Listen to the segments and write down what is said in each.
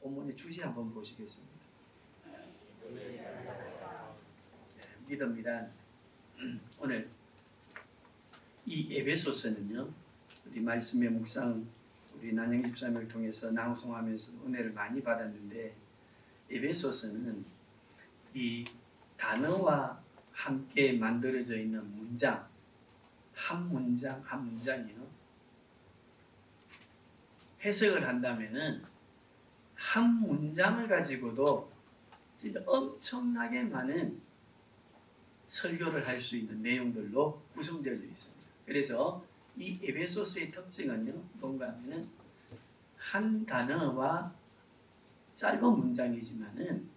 본문의 주제 한번 보시겠습니다. 믿음이란 오늘 이 에베소서는요, 우리 말씀의 묵상 우리 난영 집사님을 통해서 낭송하면서 은혜를 많이 받았는데, 에베소서는 이 단어와 함께 만들어져 있는 문장, 한 문장이요, 해석을 한다면은 한 문장을 가지고도 진짜 엄청나게 많은 설교를 할 수 있는 내용들로 구성되어 있습니다. 그래서 이 에베소서의 특징은요, 뭔가 하면은 한 단어와 짧은 문장이지만은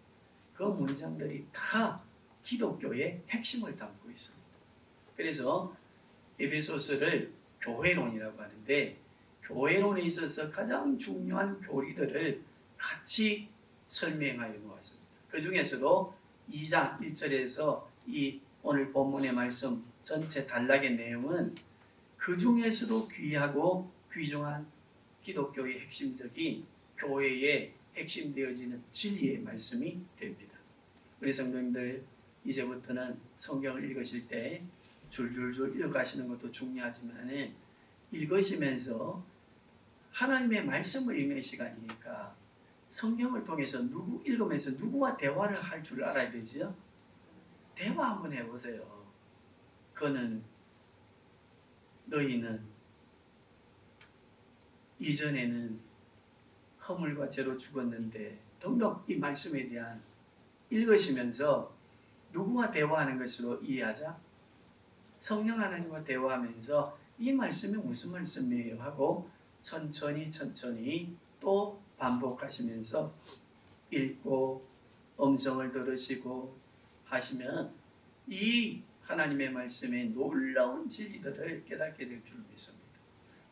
그 문장들이 다 기독교의 핵심을 담고 있습니다. 그래서 에베소서를 교회론이라고 하는데, 교회론에 있어서 가장 중요한 교리들을 같이 설명하여 놓았습니다. 그 중에서도 2장 1절에서 이 오늘 본문의 말씀 전체 단락의 내용은 그 중에서도 귀하고 귀중한 기독교의 핵심적인 교회의 핵심되어지는 진리의 말씀이 됩니다. 우리 성도님들, 이제부터는 성경을 읽으실 때 줄줄줄 읽어가시는 것도 중요하지만 읽으시면서 하나님의 말씀을 읽는 시간이니까 성경을 통해서 읽으면서 누구와 대화를 할 줄 알아야 되지요? 대화 한번 해보세요. 너희는 이전에는 허물과 죄로 죽었는데, 등등 이 말씀에 대한 읽으시면서 누구와 대화하는 것으로 이해하자? 성령 하나님과 대화하면서 이 말씀이 무슨 말씀이에요 하고 천천히 또 반복하시면서 읽고 음성을 들으시고 하시면 이 하나님의 말씀의 놀라운 진리들을 깨닫게 될 줄 믿습니다.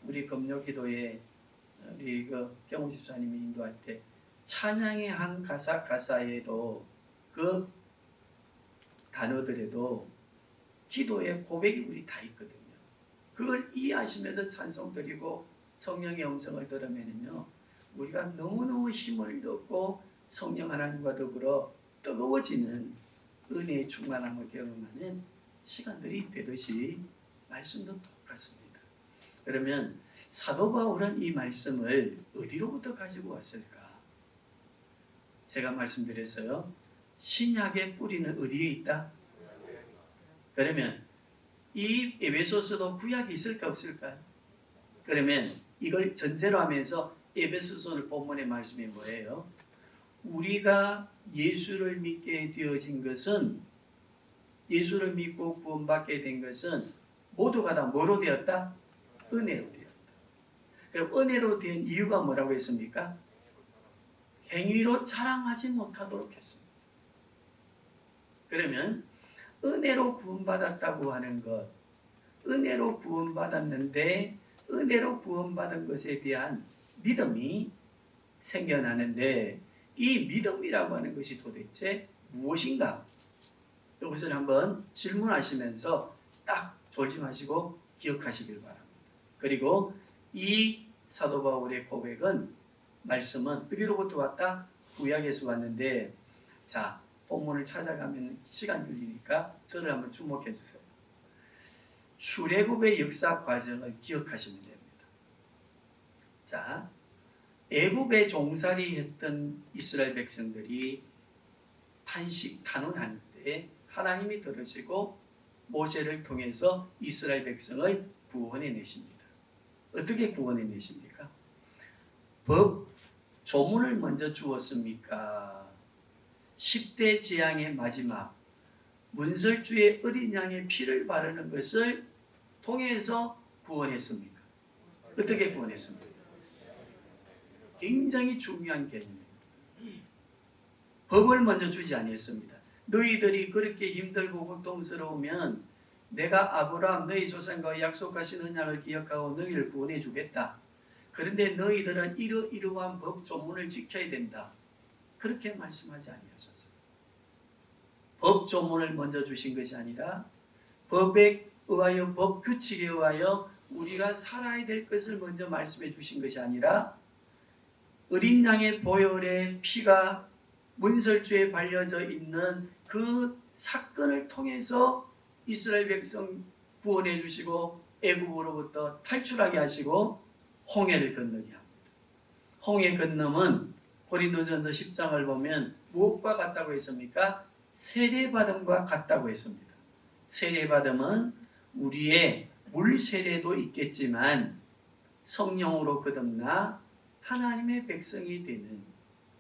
우리 금요기도에 우리 경호 집사님이 인도할 때 찬양의 한 가사에도 그 단어들에도 기도의 고백이 우리 다 있거든요. 그걸 이해하시면서 찬송 드리고 성령의 음성을 들으면요, 우리가 너무너무 힘을 얻고 성령 하나님과 더불어 뜨거워지는 은혜의 충만함을 경험하는 시간들이 되듯이 말씀도 똑같습니다. 그러면 사도 바울은 이 말씀을 어디로부터 가지고 왔을까? 제가 말씀드렸어요. 신약의 뿌리는 어디에 있다? 그러면 이 에베소서도 구약이 있을까 없을까요? 그러면 이걸 전제로 하면서 에베소서 본문의 말씀이 뭐예요? 우리가 예수를 믿게 되어진 것은, 예수를 믿고 구원받게 된 것은 모두가 다 뭐로 되었다? 은혜로 되었다. 그럼 은혜로 된 이유가 뭐라고 했습니까? 행위로 자랑하지 못하도록 했습니다. 그러면 은혜로 구원받았다고 하는 것, 은혜로 구원받았는데 은혜로 구원받은 것에 대한 믿음이 생겨나는데, 이 믿음이라고 하는 것이 도대체 무엇인가? 이것을 한번 질문하시면서 딱 졸지 마시고 기억하시길 바랍니다. 그리고 이 사도 바울의 고백은, 말씀은 어디로부터 왔다? 구약에서 왔는데, 자, 본문을 찾아가면 시간 걸리니까 저를 한번 주목해 주세요. 출애굽의 역사 과정을 기억하시면 됩니다. 자, 애굽에 종살이 했던 이스라엘 백성들이 탄원할 때 하나님이 들으시고 모세를 통해서 이스라엘 백성을 구원해 내십니다. 어떻게 구원해 내십니까? 법 조문을 먼저 주었습니까? 10대 재앙의 마지막 문설주의 어린 양의 피를 바르는 것을 통해서 구원했습니까? 어떻게 구원했습니까? 굉장히 중요한 개념입니다. 법을 먼저 주지 아니했습니다. 너희들이 그렇게 힘들고 고통스러우면 내가 아브라함 너희 조상과 약속하신 언약을 기억하고 너희를 구원해 주겠다. 그런데 너희들은 이러한 법 조문을 지켜야 된다. 그렇게 말씀하지 아니하셨어요. 법 조문을 먼저 주신 것이 아니라 법에 의하여, 법 규칙에 의하여 우리가 살아야 될 것을 먼저 말씀해 주신 것이 아니라 어린 양의 보혈의 피가 문설주에 발려져 있는 그 사건을 통해서 이스라엘 백성 구원해 주시고 애굽으로부터 탈출하게 하시고 홍해를 건너게 합니다. 홍해 건너면 고린도전서 10장을 보면 무엇과 같다고 했습니까? 세례받음과 같다고 했습니다. 세례받음은 우리의 물 세례도 있겠지만 성령으로 거듭나 하나님의 백성이 되는,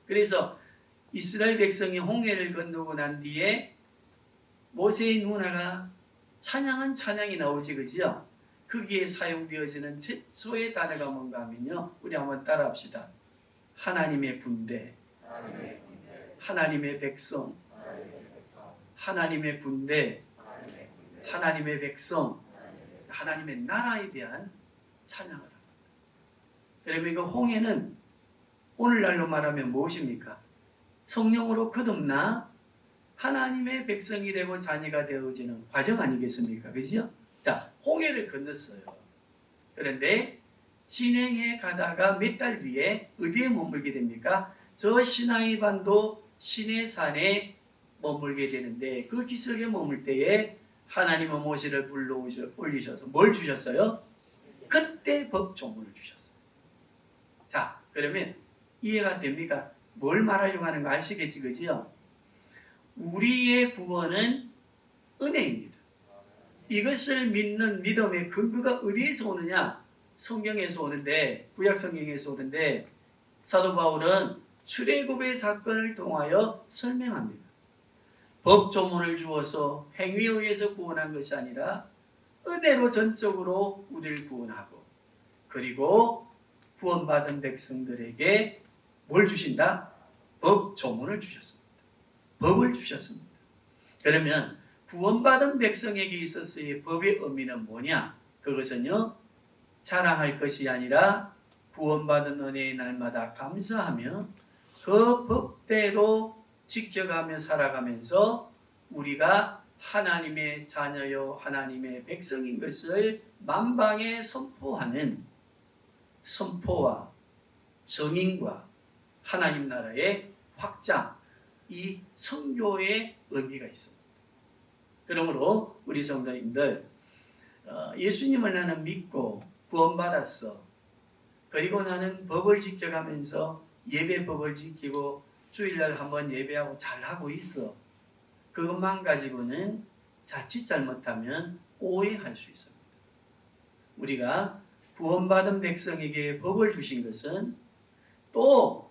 그래서 이스라엘 백성이 홍해를 건너고 난 뒤에 모세의 누나가 찬양한 찬양이 나오지, 그지요? 거기에 사용되어지는 최초의 단어가 뭔가 하면요, 우리 한번 따라합시다. 하나님의 군대, 하나님의 백성, 하나님의 군대, 하나님의 백성, 하나님의 나라에 대한 찬양을 합니다. 그러면 그 홍해는 오늘날로 말하면 무엇입니까? 성령으로 거듭나 하나님의 백성이 되고 자녀가 되어지는 과정 아니겠습니까? 그죠? 자, 홍해를 건넜어요. 그런데 진행해 가다가 몇 달 뒤에 어디에 머물게 됩니까? 저 시나이 반도 시내산에 머물게 되는데, 그 기슭에 머물 때에 하나님은 모세를 불러 올리셔서 뭘 주셨어요? 그때 법조문을 주셨어요. 자, 그러면 이해가 됩니까? 뭘 말하려고 하는 거 아시겠지, 그지요? 우리의 구원은 은혜입니다. 이것을 믿는 믿음의 근거가 어디에서 오느냐? 성경에서 오는데, 구약 성경에서 오는데, 사도 바울은 출애굽의 사건을 통하여 설명합니다. 법조문을 주어서 행위에 의해서 구원한 것이 아니라 은혜로 전적으로 우리를 구원하고, 그리고 구원받은 백성들에게 뭘 주신다? 법조문을 주셨습니다. 법을 주셨습니다. 그러면 구원받은 백성에게 있어서의 법의 의미는 뭐냐? 그것은요, 자랑할 것이 아니라 구원받은 은혜의 날마다 감사하며 그 법대로 지켜가며 살아가면서 우리가 하나님의 자녀요 하나님의 백성인 것을 만방에 선포하는 선포와 증인과 하나님 나라의 확장, 이 선교의 의미가 있습니다. 그러므로 우리 성도님들, 예수님을 나는 믿고 구원받았어. 그리고 나는 법을 지켜가면서 예배법을 지키고 주일날 한번 예배하고 잘하고 있어. 그것만 가지고는 자칫 잘못하면 오해할 수 있습니다. 우리가 구원받은 백성에게 법을 주신 것은 또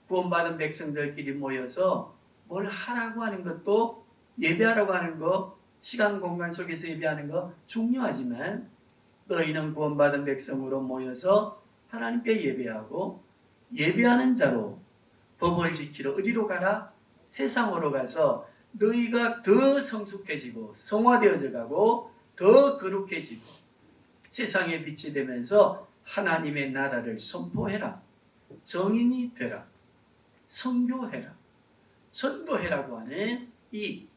구원받은 백성들끼리 모여서 뭘 하라고 하는 것도, 예배하라고 하는 거, 시간 공간 속에서 예배하는 거 중요하지만, 너희는 구원받은 백성으로 모여서 하나님께 예배하고 예배하는 자로 법을 지키러 어디로 가라? 세상으로 가서 너희가 더 성숙해지고 성화되어져 가고 더 거룩해지고 세상의 빛이 되면서 하나님의 나라를 선포해라. 정인이 되라. 선교해라. 전도해라고 하는 이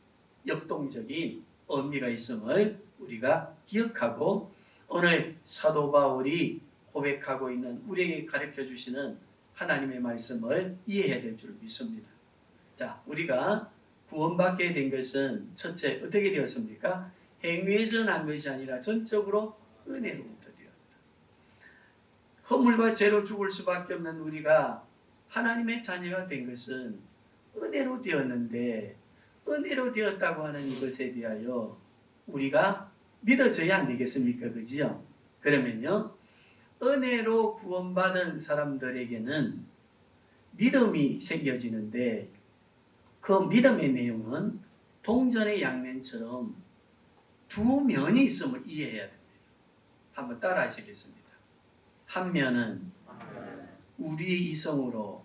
역동적인 의미가 있음을 우리가 기억하고, 오늘 사도 바울이 고백하고 있는 우리에게 가르쳐 주시는 하나님의 말씀을 이해해야 될 줄 믿습니다. 자, 우리가 구원받게 된 것은 첫째 어떻게 되었습니까? 행위에서 난 것이 아니라 전적으로 은혜로부터 되었다. 허물과 죄로 죽을 수밖에 없는 우리가 하나님의 자녀가 된 것은 은혜로 되었는데, 은혜로 되었다고 하는 이것에 대하여 우리가 믿어져야 안 되겠습니까? 그지요? 그러면요, 은혜로 구원받은 사람들에게는 믿음이 생겨지는데, 그 믿음의 내용은 동전의 양면처럼 두 면이 있음을 이해해야 됩니다. 한번 따라 하시겠습니다. 한 면은 우리의 이성으로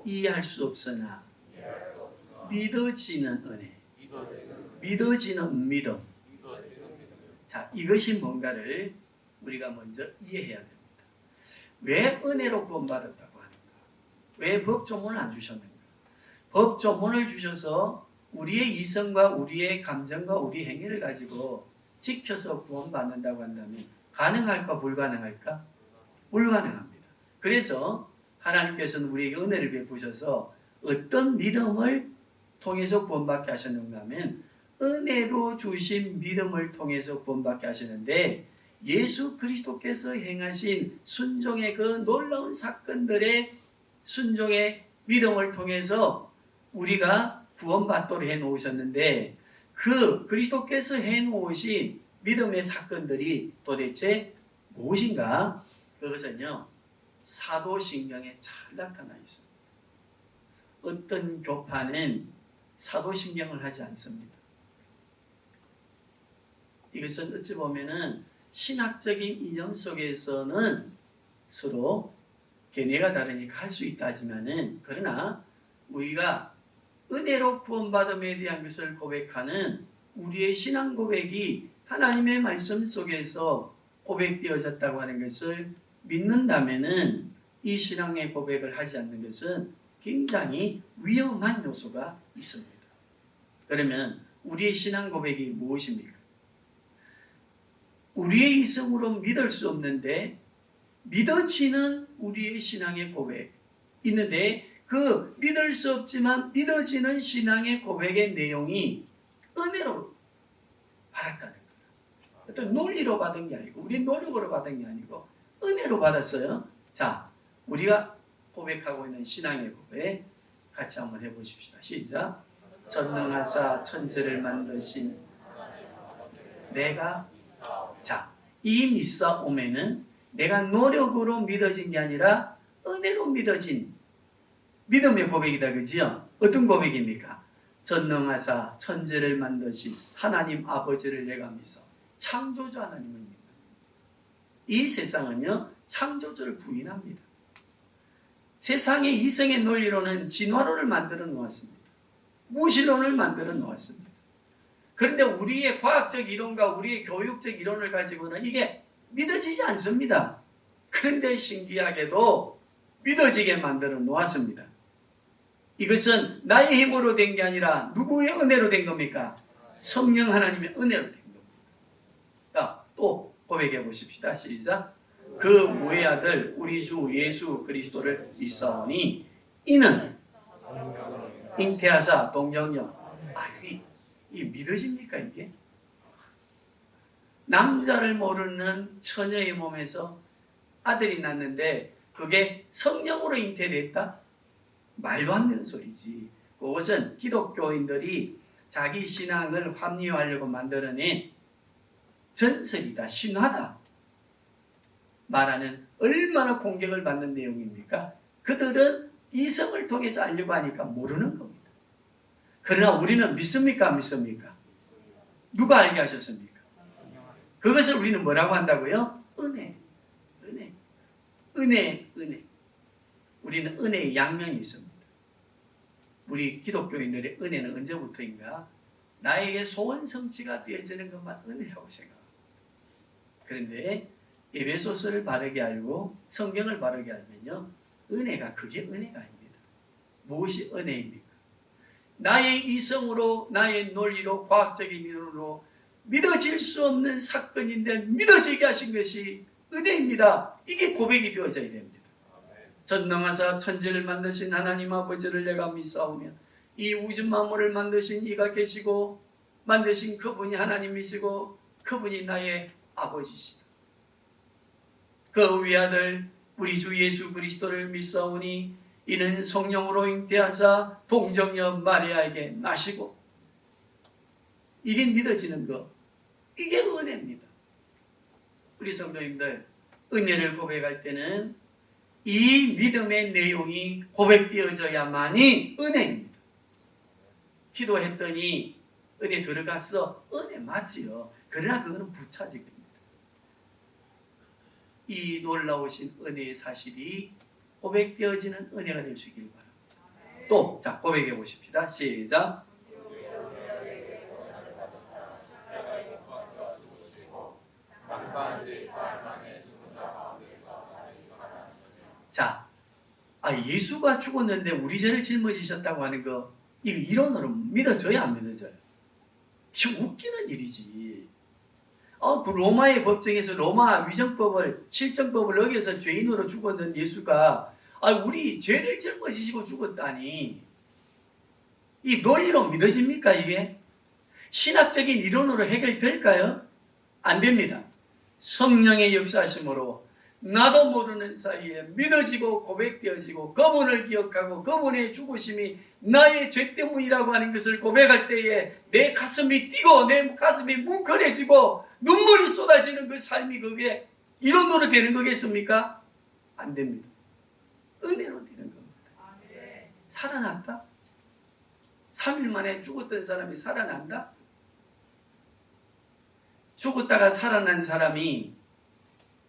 이해할 수 없으나 믿어지는 은혜, 믿어지는 믿음. 자, 이것이 뭔가를 우리가 먼저 이해해야 됩니다. 왜 은혜로 구원받았다고 하는가? 왜 법조문을 안 주셨는가? 법조문을 주셔서 우리의 이성과 우리의 감정과 우리 행위를 가지고 지켜서 구원받는다고 한다면 가능할까 불가능할까? 불가능합니다. 그래서 하나님께서는 우리에게 은혜를 베푸셔서 어떤 믿음을 통해서 구원받게 하셨는가 하면 은혜로 주신 믿음을 통해서 구원받게 하시는데 예수 그리스도께서 행하신 순종의 그 놀라운 사건들의 순종의 믿음을 통해서 우리가 구원받도록 해놓으셨는데 그 그리스도께서 해놓으신 믿음의 사건들이 도대체 무엇인가? 그것은요 사도신경에 잘 나타나 있습니다. 어떤 교파는 사도신경을 하지 않습니다. 이것은 어찌 보면은 신학적인 이념 속에서는 서로 견해가 다르니까 할 수 있다 하지만은 그러나 우리가 은혜로 구원받음에 대한 것을 고백하는 우리의 신앙 고백이 하나님의 말씀 속에서 고백되어졌다고 하는 것을 믿는다면은 이 신앙의 고백을 하지 않는 것은 굉장히 위험한 요소가 있습니다. 그러면 우리의 신앙 고백이 무엇입니까? 우리의 이성으로 믿을 수 없는데 믿어지는 우리의 신앙의 고백 있는데 그 믿을 수 없지만 믿어지는 신앙의 고백의 내용이 은혜로 받았다는 거예요. 어떤 논리로 받은 게 아니고 우리 노력으로 받은 게 아니고 은혜로 받았어요. 자, 우리가 고백하고 있는 신앙의 고백 같이 한번 해보십시다. 시작. 전능하사 천지를 만드신 내가 자, 이 믿사오면은 내가 노력으로 믿어진 게 아니라 은혜로 믿어진 믿음의 고백이다. 그지요? 어떤 고백입니까? 전능하사 천지를 만드신 하나님 아버지를 내가 믿어 창조주 하나님을 믿는 이 세상은요 창조주를 부인합니다. 세상의 이성의 논리로는 진화론을 만들어 놓았습니다. 무신론을 만들어 놓았습니다. 그런데 우리의 과학적 이론과 우리의 교육적 이론을 가지고는 이게 믿어지지 않습니다. 그런데 신기하게도 믿어지게 만들어 놓았습니다. 이것은 나의 힘으로 된 게 아니라 누구의 은혜로 된 겁니까? 성령 하나님의 은혜로 된 겁니다. 자, 또 고백해 보십시다. 시작. 그 무의 아들 우리 주 예수 그리스도를 믿사오니 이는 잉태하사 동정녀 이 믿어집니까 이게? 남자를 모르는 처녀의 몸에서 아들이 났는데 그게 성령으로 잉태됐다? 말도 안 되는 소리지. 그것은 기독교인들이 자기 신앙을 합리화하려고 만들어낸 전설이다, 신화다 말하는 얼마나 공격을 받는 내용입니까? 그들은 이성을 통해서 알려고 하니까 모르는 겁니다. 그러나 우리는 믿습니까? 안 믿습니까? 누가 알게 하셨습니까? 그것을 우리는 뭐라고 한다고요? 은혜. 우리는 은혜의 양면이 있습니다. 우리 기독교인들의 은혜는 언제부터인가? 나에게 소원 성취가 되어지는 것만 은혜라고 생각합니다. 그런데 에베소서를 바르게 알고 성경을 바르게 알면요, 은혜가 그게 은혜가 아닙니다. 무엇이 은혜입니까? 나의 이성으로, 나의 논리로, 과학적인 이론으로 믿어질 수 없는 사건인데 믿어지게 하신 것이 은혜입니다. 이게 고백이 되어져야 됩니다. 전능하사 천지를 만드신 하나님 아버지를 내가 믿사오며 이 우주 만물을 만드신 이가 계시고 만드신 그분이 하나님이시고 그분이 나의 아버지시다. 그 위아들 우리 주 예수 그리스도를 믿사오니 이는 성령으로 잉태하사 동정녀 마리아에게 나시고 이게 믿어지는 것, 이게 은혜입니다. 우리 성도님들 은혜를 고백할 때는 이 믿음의 내용이 고백되어져야만이 은혜입니다. 기도했더니 은혜 들어갔어. 은혜 맞지요. 그러나 그거는 부차적입니다. 이 놀라우신 은혜의 사실이 고백되어지는 은혜가 될 수 있기를 바랍니다. 또, 자, 고백해 보십시다. 시작. 자, 예수가 죽었는데 우리 죄를 짊어지셨다고 하는 거, 이거 이론으로 믿어져야 안 믿어져요? 이거 웃기는 일이지. 그 로마의 법정에서 로마 위정법을, 실정법을 어겨서 죄인으로 죽었는 예수가 우리 죄를 짊어지시고 죽었다니. 이 논리로 믿어집니까 이게? 신학적인 이론으로 해결될까요? 안 됩니다. 성령의 역사하심으로 나도 모르는 사이에 믿어지고 고백되어지고 그분을 기억하고 그분의 죽으심이 나의 죄 때문이라고 하는 것을 고백할 때에 내 가슴이 뛰고 내 가슴이 뭉클해지고 눈물이 쏟아지는 그 삶이 그게 이론으로 되는 거겠습니까? 안 됩니다. 은혜로 되는 겁니다. 살아났다? 3일 만에 죽었던 사람이 살아난다? 죽었다가 살아난 사람이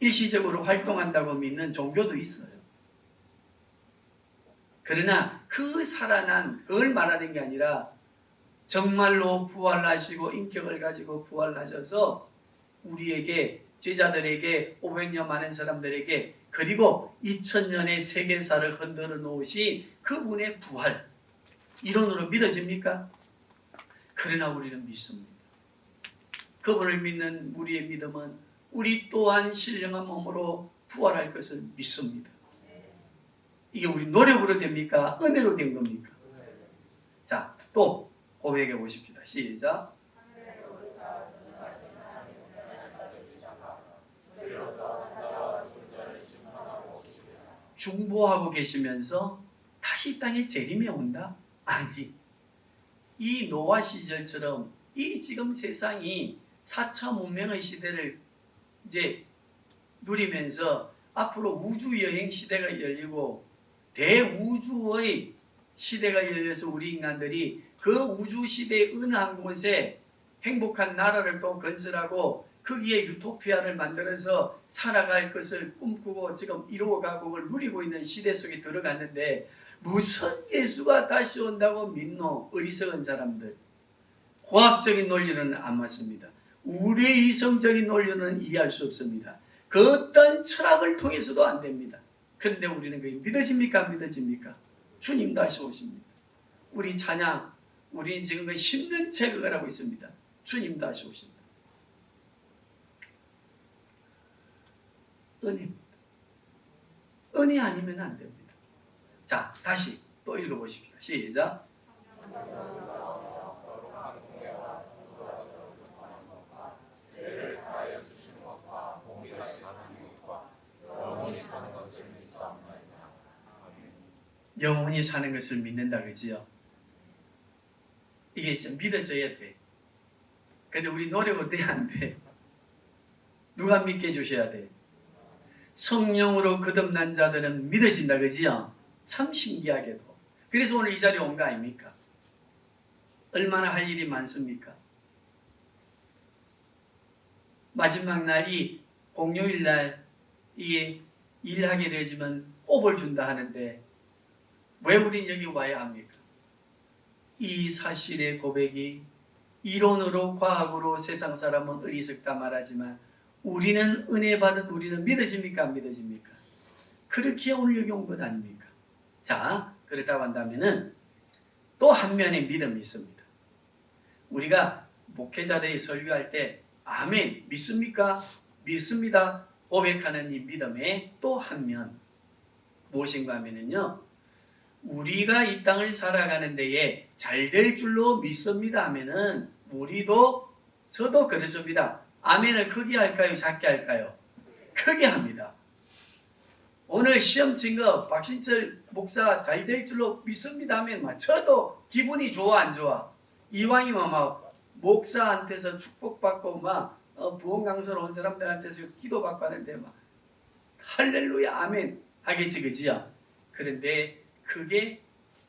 일시적으로 활동한다고 믿는 종교도 있어요. 그러나 그 살아난 그걸 말하는 게 아니라 정말로 부활하시고 인격을 가지고 부활하셔서 우리에게 제자들에게 500년 많은 사람들에게 그리고 2000년의 세계사를 흔들어 놓으신 그분의 부활 이론으로 믿어집니까? 그러나 우리는 믿습니다. 그분을 믿는 우리의 믿음은 우리 또한 신령한 몸으로 부활할 것을 믿습니다. 이게 우리 노력으로 됩니까? 은혜로 된 겁니까? 자, 또 고백해 보십시다. 시작. 중보하고 계시면서 다시 이 땅에 재림이 온다? 아니, 이 노아 시절처럼 이 지금 세상이 4차 문명의 시대를 이제 누리면서 앞으로 우주여행 시대가 열리고 대우주의 시대가 열려서 우리 인간들이 그 우주 시대의 어느 한 곳에 행복한 나라를 또 건설하고 거기에 유토피아를 만들어서 살아갈 것을 꿈꾸고 지금 이루어가고 그걸 누리고 있는 시대 속에 들어갔는데 무슨 예수가 다시 온다고 믿노? 어리석은 사람들. 과학적인 논리는 안 맞습니다. 우리의 이성적인 논리는 이해할 수 없습니다. 그 어떤 철학을 통해서도 안 됩니다. 그런데 우리는 그게 믿어집니까? 안 믿어집니까? 주님 다시 오십니다. 우리 찬양, 우리는 지금 그 10년째 그걸 하고 있습니다. 주님 다시 오십니다. 은혜입니다. 은혜 아니면 안 됩니다. 자, 다시 또 읽어보십시오. 시작. 영원히 사는 것을 믿는다, 그지요? 이게 진짜 믿어져야 돼. 근데 우리 노력 어때? 안 돼? 누가 믿게 해주셔야 돼? 성령으로 거듭난 자들은 믿어진다, 그지요? 참 신기하게도. 그래서 오늘 이 자리에 온 거 아닙니까? 얼마나 할 일이 많습니까? 마지막 날이 공휴일 날 이 일하게 되지만 꼽을 준다 하는데 왜 우린 여기 와야 합니까? 이 사실의 고백이 이론으로 과학으로 세상 사람은 어리석다 말하지만 우리는 은혜 받은 우리는 믿어집니까? 안 믿어집니까? 그렇게 오늘 여기 온 것 아닙니까? 자, 그렇다고 한다면은 또 한 면의 믿음이 있습니다. 우리가 목회자들이 설교할 때 아멘 믿습니까? 믿습니다. 고백하는 이 믿음의 또 한 면 무엇인가 하면은요, 우리가 이 땅을 살아가는 데에 잘 될 줄로 믿습니다 하면은 우리도 저도 그렇습니다. 아멘을 크게 할까요? 작게 할까요? 크게 합니다. 오늘 시험 친 거 박신철 목사 잘 될 줄로 믿습니다 하면 저도 기분이 좋아 안 좋아? 이왕이면 막 목사한테서 축복받고 막 부흥 강사로 온 사람들한테서 기도받고 하는데 막 할렐루야 아멘 하겠지, 그지요? 그런데 그게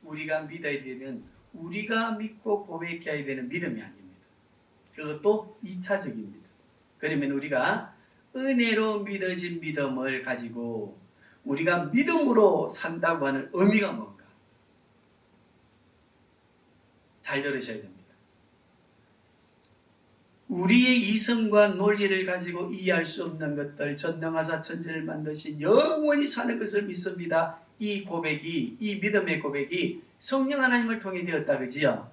우리가 믿어야 되는, 우리가 믿고 고백해야 되는 믿음이 아닙니다. 그것도 2차적입니다. 그러면 우리가 은혜로 믿어진 믿음을 가지고 우리가 믿음으로 산다고 하는 의미가 뭔가? 잘 들으셔야 됩니다. 우리의 이성과 논리를 가지고 이해할 수 없는 것들, 전능하사 천지를 만드신 영원히 사는 것을 믿습니다. 이 고백이, 이 믿음의 고백이 성령 하나님을 통해 되었다, 그지요?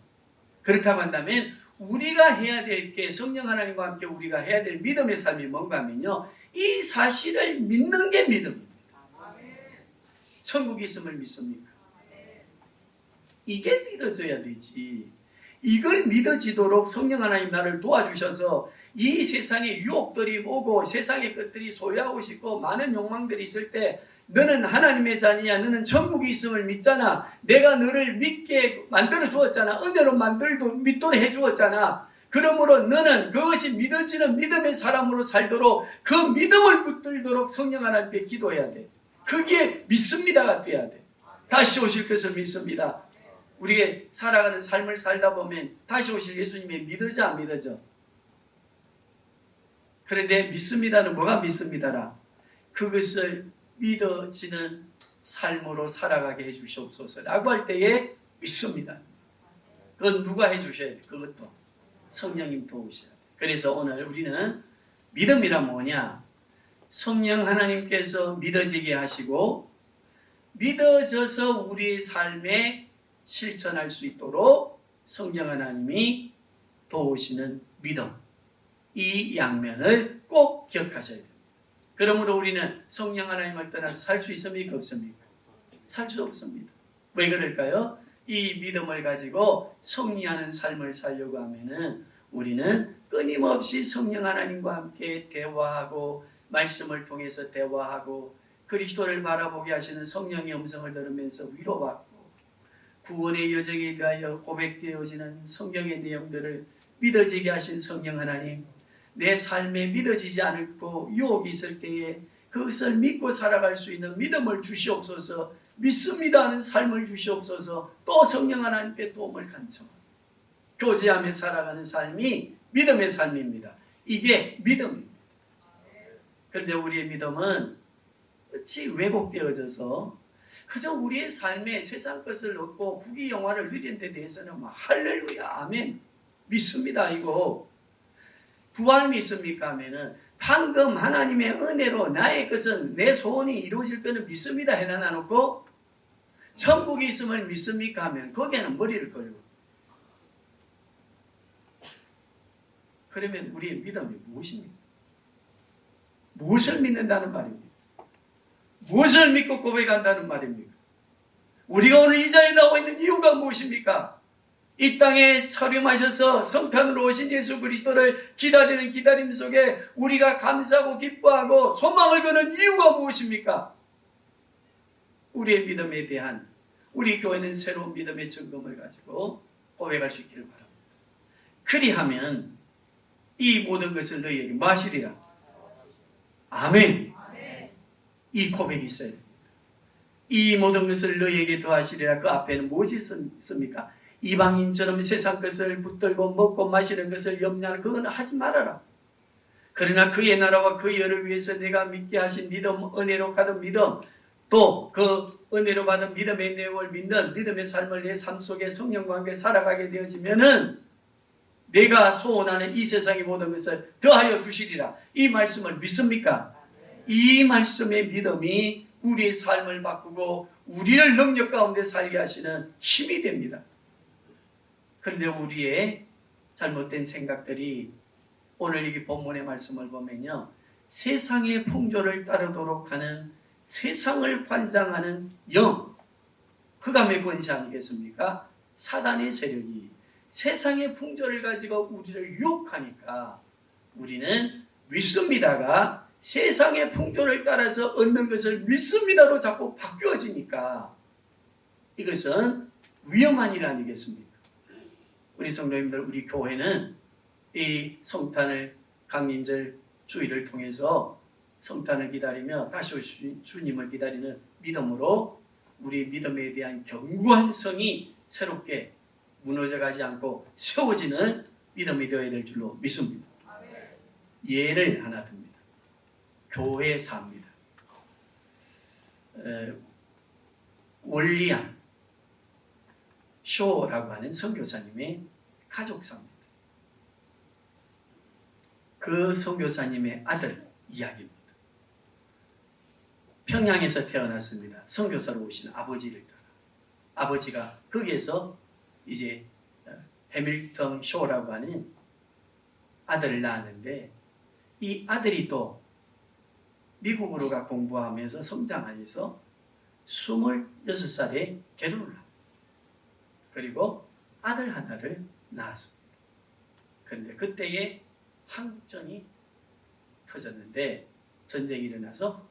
그렇다고 한다면 우리가 해야 될 게, 성령 하나님과 함께 우리가 해야 될 믿음의 삶이 뭔가 하면요, 이 사실을 믿는 게 믿음입니다. 천국이 있음을 믿습니까? 이게 믿어져야 되지. 이걸 믿어지도록 성령 하나님 나를 도와주셔서 이 세상의 유혹들이 오고 세상의 것들이 소유하고 싶고 많은 욕망들이 있을 때 너는 하나님의 자녀야. 너는 천국이 있음을 믿잖아. 내가 너를 믿게 만들어 주었잖아. 은혜로 믿도록 해주었잖아. 그러므로 너는 그것이 믿어지는 믿음의 사람으로 살도록 그 믿음을 붙들도록 성령 하나님께 기도해야 돼. 그게 믿습니다가 돼야 돼. 다시 오실 것을 믿습니다. 우리의 살아가는 삶을 살다 보면 다시 오실 예수님이 믿어져 안 믿어져? 그런데 믿습니다는 뭐가 믿습니다라? 그것을 믿어지는 삶으로 살아가게 해주시옵소서 라고 할 때에 믿습니다. 그건 누가 해주셔야 돼? 그것도 성령님 도우셔야 돼. 그래서 오늘 우리는 믿음이란 뭐냐? 성령 하나님께서 믿어지게 하시고 믿어져서 우리의 삶에 실천할 수 있도록 성령 하나님이 도우시는 믿음. 이 양면을 꼭 기억하셔야 됩니다. 그러므로 우리는 성령 하나님을 떠나서 살 수 있습니까? 없습니까? 살 수 없습니다. 왜 그럴까요? 이 믿음을 가지고 승리하는 삶을 살려고 하면은 우리는 끊임없이 성령 하나님과 함께 대화하고 말씀을 통해서 대화하고 그리스도를 바라보게 하시는 성령의 음성을 들으면서 위로받고 구원의 여정에 대하여 고백되어지는 성경의 내용들을 믿어지게 하신 성령 하나님, 내 삶에 믿어지지 않고 유혹이 있을 때에 그것을 믿고 살아갈 수 있는 믿음을 주시옵소서. 믿습니다 하는 삶을 주시옵소서. 또 성령 하나님께 도움을 간청합니다. 교제하며 살아가는 삶이 믿음의 삶입니다. 이게 믿음입니다. 그런데 우리의 믿음은 어찌 왜곡되어져서 그저 우리의 삶에 세상 것을 얻고 국위 영화를 누리는 데 대해서는 막 할렐루야 아멘 믿습니다 이거 부활 믿습니까 하면은 방금 하나님의 은혜로 나의 것은 내 소원이 이루어질 거는 믿습니다 해놔 놓고 천국이 있음을 믿습니까 하면 거기에는 머리를 걸고 그러면 우리의 믿음이 무엇입니까? 무엇을 믿는다는 말입니까? 무엇을 믿고 고백한다는 말입니까? 우리가 오늘 이 자리에 나와 있는 이유가 무엇입니까? 이 땅에 촬영하셔서 성탄으로 오신 예수 그리스도를 기다리는 기다림 속에 우리가 감사하고 기뻐하고 소망을 거는 이유가 무엇입니까? 우리의 믿음에 대한 우리 교회는 새로운 믿음의 증거를 가지고 고백할 수 있기를 바랍니다. 그리하면 이 모든 것을 너희에게 마시리라. 아멘. 이 고백이 있어야 됩니다. 이 모든 것을 너희에게 더하시리라. 그 앞에는 무엇이 있습니까? 이방인처럼 세상 것을 붙들고 먹고 마시는 것을 염려하는 그건 하지 말아라. 그러나 그의 나라와 그의 의를 위해서 내가 믿게 하신 믿음, 은혜로 가득 믿음, 또 그 은혜로 받은 믿음의 내용을 믿는 믿음의 삶을 내 삶 속에 성령과 함께 살아가게 되어지면은 내가 소원하는 이 세상의 모든 것을 더하여 주시리라. 이 말씀을 믿습니까? 이 말씀의 믿음이 우리의 삶을 바꾸고 우리를 능력 가운데 살게 하시는 힘이 됩니다. 그런데 우리의 잘못된 생각들이 오늘 이 본문의 말씀을 보면요. 세상의 풍조를 따르도록 하는 세상을 관장하는 영, 흑암의 권세 아니겠습니까? 사단의 세력이 세상의 풍조를 가지고 우리를 유혹하니까 우리는 믿습니다가 세상의 풍조를 따라서 얻는 것을 믿습니다로 자꾸 바뀌어지니까 이것은 위험한 일 아니겠습니까? 우리 성도님들, 우리 교회는 이 성탄을 강림절 주일을 통해서 성탄을 기다리며 다시 오실 주님을 기다리는 믿음으로 우리 믿음에 대한 견고한 성이 새롭게 무너져가지 않고 세워지는 믿음이 되어야 될 줄로 믿습니다. 예를 하나 듭니다. 교회 사입니다. 월리안 쇼라고 하는 선교사님의 가족사입니다. 그 선교사님의 아들 이야기입니다. 평양에서 태어났습니다. 선교사로 오신 아버지를 따라 아버지가 거기에서 이제 해밀턴 쇼라고 하는 아들을 낳았는데 이 아들이 또 미국으로 가 공부하면서 성장하면서 26살에 결혼을 합니다. 그리고 아들 하나를 낳았습니다. 그런데 그때에 한국전이 터졌는데 전쟁이 일어나서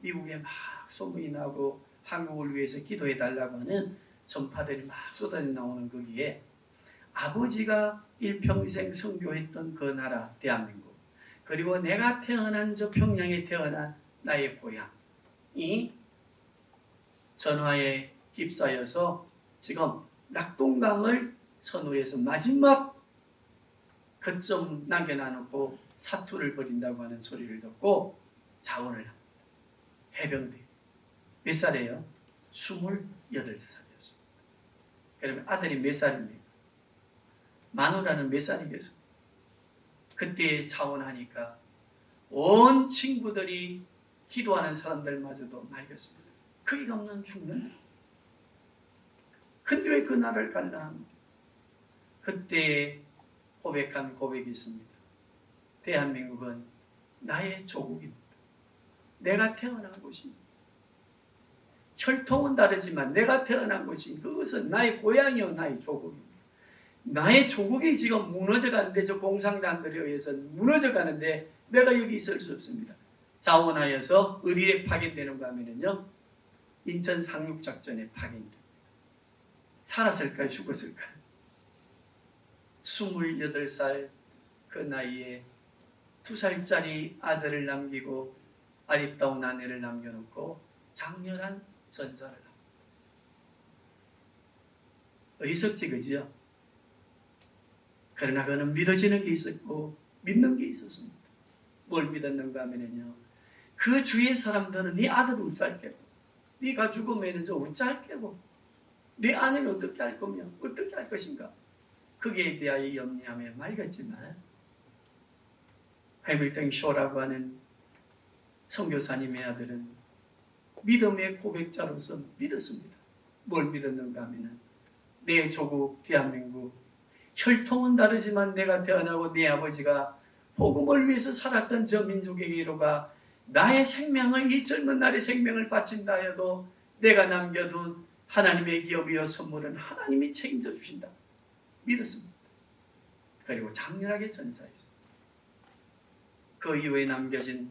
미국에 막 소문이 나고 한국을 위해서 기도해 달라고 하는 전파들이 막 쏟아져 나오는 거기에 아버지가 일평생 선교했던 그 나라 대한민국, 그리고 내가 태어난 저 평양에 태어난 나의 고향이 전화에 휩싸여서 지금 낙동강을 선우에서 마지막 거점 남겨놔놓고 사투를 벌인다고 하는 소리를 듣고 자원을 합니다. 해병대. 몇 살이에요? 28살이었습니다. 그러면 아들이 몇 살입니까? 마누라는 몇 살이겠습니까? 그때 자원하니까 온 친구들이 기도하는 사람들마저도 말렸습니다. 거기가 없는 죽는다. 근데 왜 그 나라를 갈라 합니다. 그때 고백한 고백이 있습니다. 대한민국은 나의 조국입니다. 내가 태어난 곳입니다. 혈통은 다르지만 내가 태어난 곳이 그것은 나의 고향이요 나의 조국입니다. 나의 조국이 지금 무너져 가는데 저 공산당들에 의해서 무너져 가는데 내가 여기 있을 수 없습니다. 자원하여서 어디에 파견되는가 하면요 인천 상륙작전에 파견됩니다. 살았을까요? 죽었을까요? 28살 그 나이에 2살짜리 아들을 남기고 아리따운 아내를 남겨놓고 장렬한 전사를 합니다. 어리석지 그지요? 그러나 그는 믿어지는 게 있었고 믿는 게 있었습니다. 뭘 믿었는가 하면요 그 주위의 사람들은 네 아들을 어찌할게고 네가 죽으면 저 어찌할게고 네 아내는 어떻게 할 거며 어떻게 할 것인가 거기에 대하여 염려하며 말겠지만 해밀턴 쇼라고 하는 선교사님의 아들은 믿음의 고백자로서 믿었습니다. 뭘 믿었는가 하면 내 조국 대한민국 혈통은 다르지만 내가 태어나고 내 아버지가 복음을 위해서 살았던 저 민족에게로가 나의 생명을 이 젊은 날의 생명을 바친다 해도 내가 남겨둔 하나님의 기업이여 선물은 하나님이 책임져 주신다. 믿었습니다. 그리고 장렬하게 전사했습니다. 그 이후에 남겨진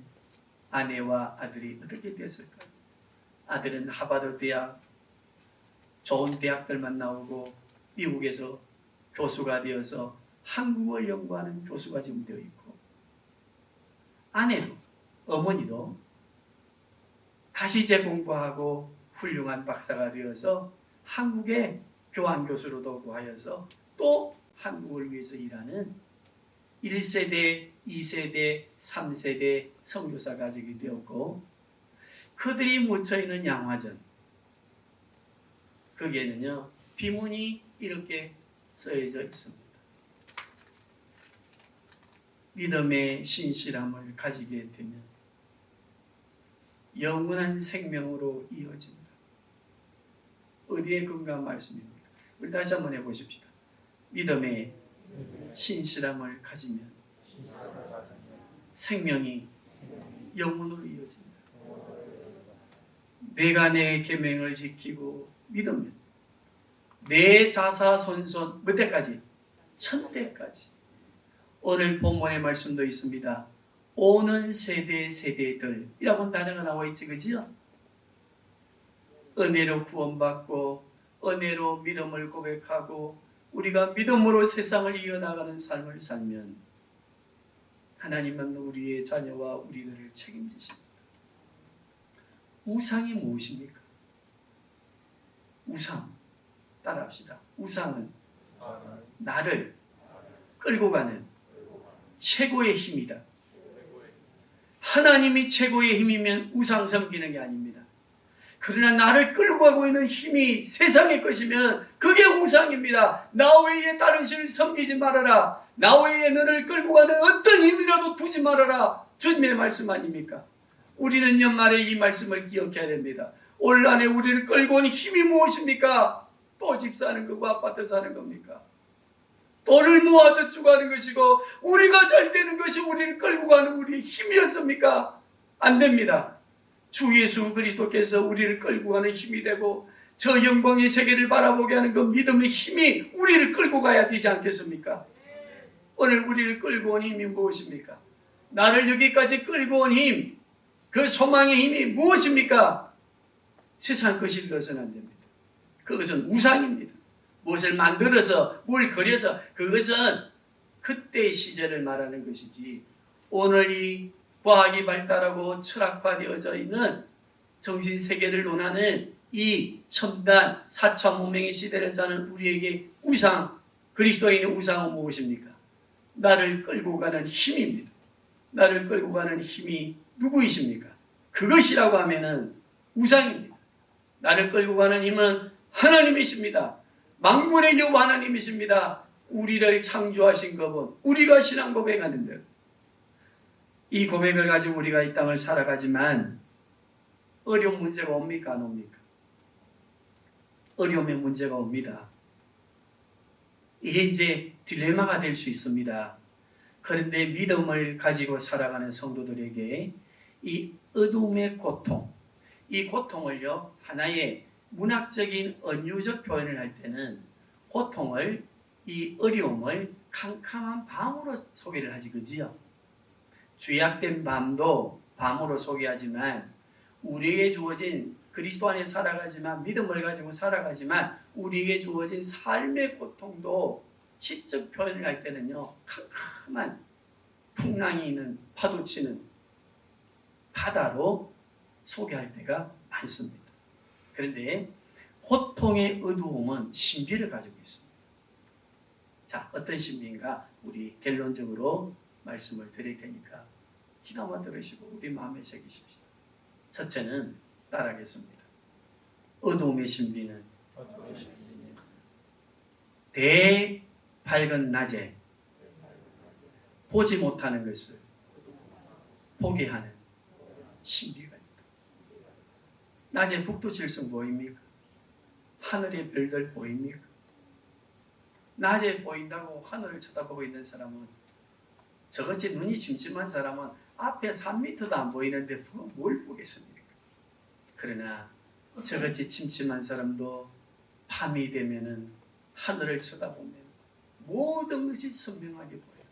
아내와 아들이 어떻게 됐을까요? 아들은 하버드 대학 좋은 대학들만 나오고 미국에서 교수가 되어서 한국어를 연구하는 교수가 지금 되어 있고 아내도 어머니도 다시 재공부하고 훌륭한 박사가 되어서 한국의 교환교수로도 구하여서 또 한국을 위해서 일하는 1세대, 2세대, 3세대 선교사 가족이 되었고 그들이 묻혀있는 양화전 거기에는요 비문이 이렇게 써져 있습니다. 믿음의 신실함을 가지게 되면 영원한 생명으로 이어진다. 어디에 근거한 말씀입니까? 우리 다시 한번 해보십시다. 믿음의 신실함을 가지면 생명이 영원으로 이어진다. 내가 내 계명을 지키고 믿으면 내 자사손손 몇 대까지? 1000대까지. 오늘 본문의 말씀도 있습니다. 오는 세대들이라고 단어가 나와 있지 그지요? 은혜로 구원받고 은혜로 믿음을 고백하고 우리가 믿음으로 세상을 이어나가는 삶을 살면 하나님은 우리의 자녀와 우리들을 책임지십니다. 우상이 무엇입니까? 우상 따라합시다. 우상은 나를 끌고 가는 최고의 힘이다. 하나님이 최고의 힘이면 우상 섬기는 게 아닙니다. 그러나 나를 끌고 가고 있는 힘이 세상의 것이면 그게 우상입니다. 나 외에 다른 신을 섬기지 말아라. 나 외에 너를 끌고 가는 어떤 힘이라도 두지 말아라. 주님의 말씀 아닙니까? 우리는 연말에 이 말씀을 기억해야 됩니다. 올 한해 우리를 끌고 온 힘이 무엇입니까? 또 집 사는 거고 아파트 사는 겁니까? 돈을 모아 저축 하는 것이고 우리가 잘 되는 것이 우리를 끌고 가는 우리의 힘이었습니까? 안 됩니다. 주 예수 그리스도께서 우리를 끌고 가는 힘이 되고 저 영광의 세계를 바라보게 하는 그 믿음의 힘이 우리를 끌고 가야 되지 않겠습니까? 오늘 우리를 끌고 온 힘이 무엇입니까? 나를 여기까지 끌고 온 힘, 그 소망의 힘이 무엇입니까? 세상 것이 되어서는 안 됩니다. 그것은 우상입니다. 무엇을 만들어서 뭘 그려서 그것은 그때의 시제를 말하는 것이지 오늘 이 과학이 발달하고 철학화되어져 있는 정신세계를 논하는 이 첨단 4차 문명의 시대를 사는 우리에게 우상, 그리스도인의 우상은 무엇입니까? 나를 끌고 가는 힘입니다. 나를 끌고 가는 힘이 누구이십니까? 그것이라고 하면은 우상입니다. 나를 끌고 가는 힘은 하나님이십니다. 만군의 여호와 하나님이십니다. 우리를 창조하신 것은 우리가 신앙 고백하는데 이 고백을 가지고 우리가 이 땅을 살아가지만 어려운 문제가 옵니까? 안 옵니까? 어려움의 문제가 옵니다. 이게 이제 딜레마가 될 수 있습니다. 그런데 믿음을 가지고 살아가는 성도들에게 이 어둠의 고통, 이 고통을요 하나의 문학적인 은유적 표현을 할 때는 고통을 이 어려움을 캄캄한 밤으로 소개를 하지 그지요? 죄악된 밤도 밤으로 소개하지만 우리에게 주어진 그리스도 안에 살아가지만 믿음을 가지고 살아가지만 우리에게 주어진 삶의 고통도 시적 표현을 할 때는요 캄캄한 풍랑이 있는 파도치는 바다로 소개할 때가 많습니다. 그런데 고통의 어두움은 신비를 가지고 있습니다. 자, 어떤 신비인가 우리 결론적으로 말씀을 드릴 테니까 귀담아 들으시고 우리 마음에 새기십시오. 첫째는 따라하겠습니다. 어두움의 신비는 대밝은 낮에 보지 못하는 것을 보게 하는 신비가 있다. 낮에 북두칠성 보입니까? 하늘의 별들 보입니까? 낮에 보인다고 하늘을 쳐다보고 있는 사람은 저같이 눈이 침침한 사람은 앞에 3m도 안 보이는데 뭘 보겠습니까? 그러나 저같이 침침한 사람도 밤이 되면은 하늘을 쳐다보면 모든 것이 선명하게 보여요.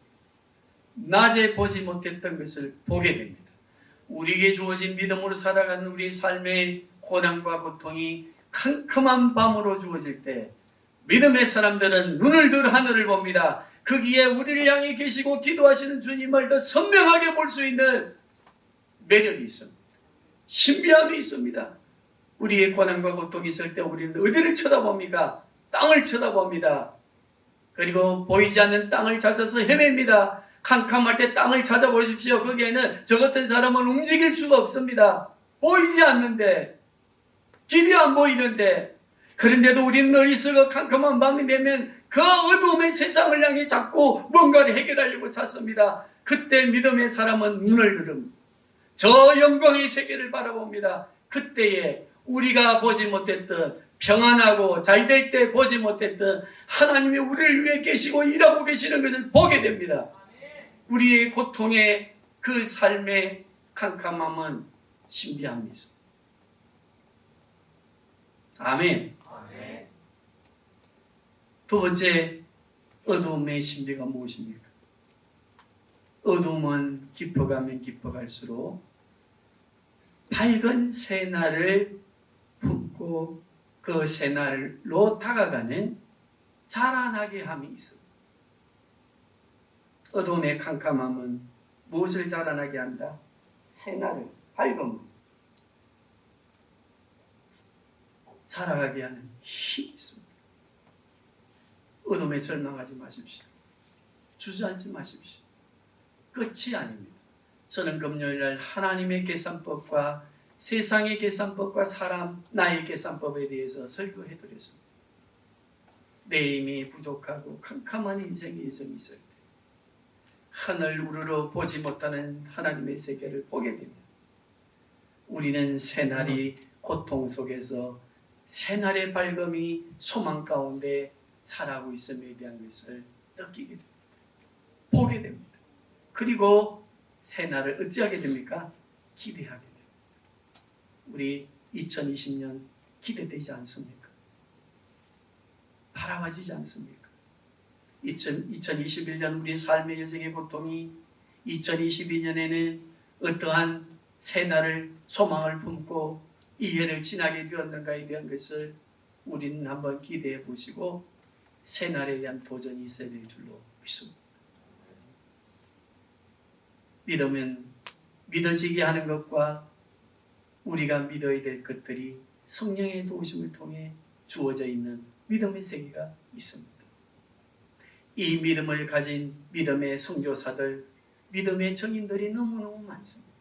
낮에 보지 못했던 것을 보게 됩니다. 우리에게 주어진 믿음으로 살아가는 우리의 삶의 고난과 고통이 캄캄한 밤으로 주어질 때 믿음의 사람들은 눈을 들 하늘을 봅니다. 거기에 우리를 향해 계시고 기도하시는 주님을 더 선명하게 볼 수 있는 매력이 있습니다. 신비함이 있습니다. 우리의 고난과 고통이 있을 때 우리는 어디를 쳐다봅니까? 땅을 쳐다봅니다. 그리고 보이지 않는 땅을 찾아서 헤맵니다. 캄캄할 때 땅을 찾아보십시오. 거기에는 저 같은 사람은 움직일 수가 없습니다. 보이지 않는데, 길이 안 보이는데, 그런데도 우리는 늘 있어가 캄캄한 밤이 되면 그 어두움의 세상을 향해 자꾸 뭔가를 해결하려고 찾습니다. 그때 믿음의 사람은 눈을 들음. 저 영광의 세계를 바라봅니다. 그때에 우리가 보지 못했던 평안하고 잘 될 때 보지 못했던 하나님이 우리를 위해 계시고 일하고 계시는 것을 보게 됩니다. 우리의 고통의 그 삶의 캄캄함은 신비함이 있습니다. 아멘. 두 번째, 어두움의 신비가 무엇입니까? 어두움은 깊어가면 깊어갈수록 밝은 새날을 품고 그 새날로 다가가는 자라나게 함이 있습니다. 어두움의 캄캄함은 무엇을 자라나게 한다? 새날을, 밝음을 자라가게 하는 힘이 있습니다. 어둠에 절망하지 마십시오. 주저앉지 마십시오. 끝이 아닙니다. 저는 금요일날 하나님의 계산법과 세상의 계산법과 사람, 나의 계산법에 대해서 설교해드렸습니다. 내 힘이 부족하고 캄캄한 인생이 있을 때 하늘 우러러 보지 못하는 하나님의 세계를 보게 됩니다. 우리는 새날이 고통 속에서 새날의 밝음이 소망 가운데 자라고 있음에 대한 것을 느끼게 됩니다. 보게 됩니다. 그리고 새날을 어찌하게 됩니까? 기대하게 됩니다. 우리 2020년 기대되지 않습니까? 바라봐지지 않습니까? 2021년 우리 삶의 여정의 고통이 2022년에는 어떠한 새날을 소망을 품고 이 해를 지나게 되었는가에 대한 것을 우리는 한번 기대해 보시고 새날에 대한 도전이 있어야 될 줄로 믿습니다. 믿으면 믿어지게 하는 것과 우리가 믿어야 될 것들이 성령의 도우심을 통해 주어져 있는 믿음의 세계가 있습니다. 이 믿음을 가진 믿음의 선교사들, 믿음의 증인들이 너무너무 많습니다.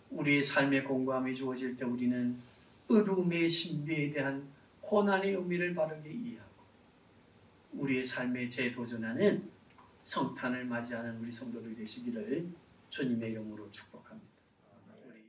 우리의 삶의 공감이 주어질 때 우리는 어두움의 신비에 대한 고난의 의미를 바르게 이해하고 우리의 삶에 재도전하는 성탄을 맞이하는 우리 성도들 되시기를 주님의 이름으로 축복합니다.